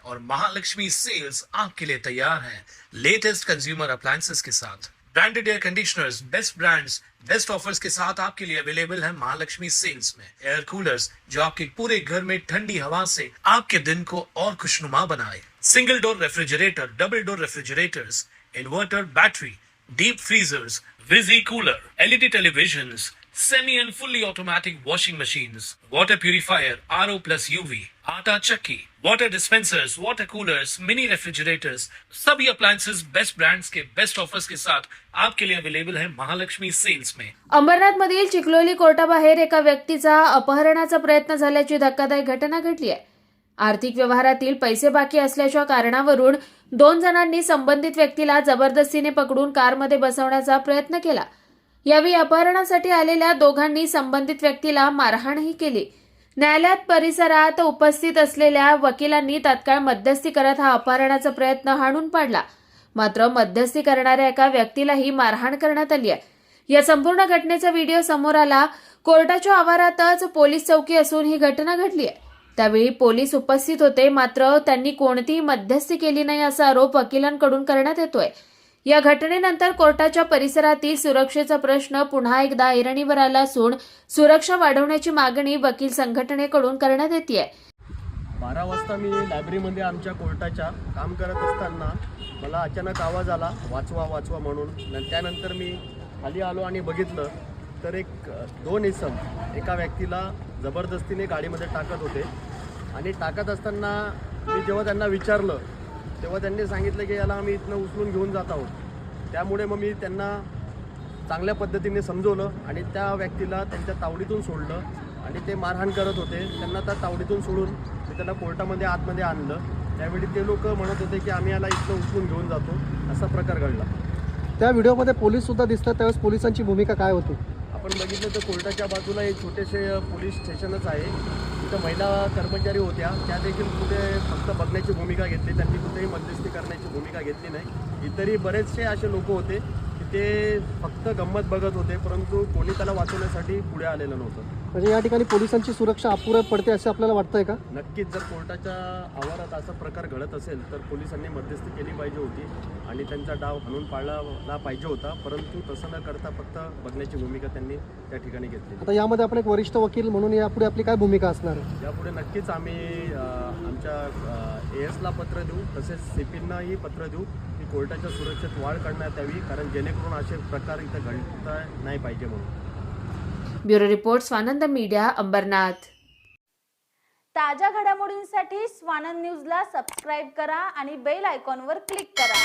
और महालक्ष्मी सेल्स आपके लिए तैयार है लेटेस्ट कंज्यूमर अप्लायंसेस के साथ। Branded air conditioners, best brands, best offers के साथ आपके लिए अवेलेबल है महालक्ष्मी सेल्स में। एयर कूलर्स जो आपके पूरे घर में ठंडी हवा से आपके दिन को और खुशनुमा बनाए। Single door refrigerator, double door refrigerators, inverter battery, deep freezers, विजी cooler, LED televisions, semi and fully automatic washing machines, water purifier, RO plus UV, आटा चक्की, water dispensers, water coolers, mini refrigerators, सभी appliances बेस्ट ब्रांड्स के best offers के साथ आपके लिए available है Mahalakshmi sales में। अंबरनाथ मधील चिखलोली कोर्टाबाहेर एका व्यक्तीचा अपहरणाचा प्रयत्न झाल्याची धक्कादायक घटना घडली आहे। आर्थिक व्यवहारातील पैसे बाकी असल्याच्या कारणावरून 2 जणांनी संबंधित व्यक्तीला जबरदस्तीने पकडून कारमध्ये बसवण्याचा प्रयत्न केला। यावेळी अपहरणासाठी आलेल्या दोघांनी संबंधित व्यक्तीला मारहाणही केली। न्यायालयात परिसरात उपस्थित असलेल्या वकिलांनी तात्काळ मध्यस्थी करत हा अपहरणाचा प्रयत्न हाणून पाडला। मात्र मध्यस्थी करणाऱ्या एका व्यक्तीलाही मारहाण करण्यात आली आहे। या संपूर्ण घटनेचा व्हिडिओ समोर आला। कोर्टाच्या आवारातच पोलीस चौकी असून ही घटना घडली आहे। त्यावेळी पोलीस उपस्थित होते, मात्र त्यांनी कोणतीही मध्यस्थी केली नाही असा आरोप वकिलांकडून करण्यात येतोय। या घटनेनंतर कोर्टाच्या परिसरातील सुरक्षेचा प्रश्न पुन्हा एकदा ऐरणीवर आला असून सुरक्षा वाढवण्याची मागणी वकील संघटनेकडून करण्यात येते आहे। 12 वाजता मी लायब्ररीमध्ये आमच्या कोर्टाच्या काम करत असताना मला अचानक आवाज आला, वाचवा वाचवा म्हणून। त्यानंतर मी खाली आलो आणि बघितलं तर 2 इसम एका व्यक्तीला जबरदस्तीने गाडीमध्ये टाकत होते आणि टाकत असताना मी जेव्हा त्यांना विचारलं तेव्हा त्यांनी सांगितलं की याला आम्ही इथनं उचलून घेऊन जात आहोत। त्यामुळे मग मी त्यांना चांगल्या पद्धतीने समजवलं आणि त्या व्यक्तीला त्यांच्या तावडीतून सोडलं आणि ते मारहाण करत होते। त्यांना त्या तावडीतून सोडून मी त्याला कोर्टामध्ये आतमध्ये आणलं। त्यावेळी ते लोक म्हणत होते की आम्ही याला इथनं उचलून घेऊन जातो, असा प्रकार घडला। त्या व्हिडिओमध्ये पोलीससुद्धा दिसतात, त्यावेळेस पोलिसांची भूमिका काय होती? आपण बघितलं तर कोर्टाच्या बाजूला एक छोटेसे पोलीस स्टेशनच आहे, तिथं महिला कर्मचारी होत्या, त्या देखील कुठे फक्त बघण्याची भूमिका घेतली, त्यांनी कुठेही मध्यस्थी करण्याची भूमिका घेतली नाही। इतरही बरेचसे असे लोक होते की ते फक्त गंमत बघत होते, परंतु कोणी त्याला वाचवण्यासाठी पुढे आलेलं नव्हतं। म्हणजे या ठिकाणी पोलिसांची सुरक्षा अपुरी पडते असं आपल्याला वाटतंय का? नक्कीच, जर कोर्टाच्या आवारात असा प्रकार घडत असेल तर पोलिसांनी मध्यस्थी केली पाहिजे होती आणि त्यांचा डाव हाणून पाडला पाहिजे होता, परंतु तसं न करता फक्त बघण्याची भूमिका त्यांनी त्या ठिकाणी घेतली। आता यामध्ये आपण एक वरिष्ठ वकील म्हणून यापुढे आपली काय भूमिका असणार आहे? यापुढे नक्कीच आम्ही आमच्या ASला पत्र देऊ, तसेच CPंनाही पत्र देऊ की कोर्टाच्या सुरक्षेत वाढ करण्यात यावी, कारण जेणेकरून असे प्रकार इथं घडता नाही पाहिजे म्हणून। Bureau report, Swanand media, Ambarnath. ताज्या घडामोडींसाठी स्वानंद न्यूजला सबस्क्राईब करा आणि बेल आयकॉनवर क्लिक करा।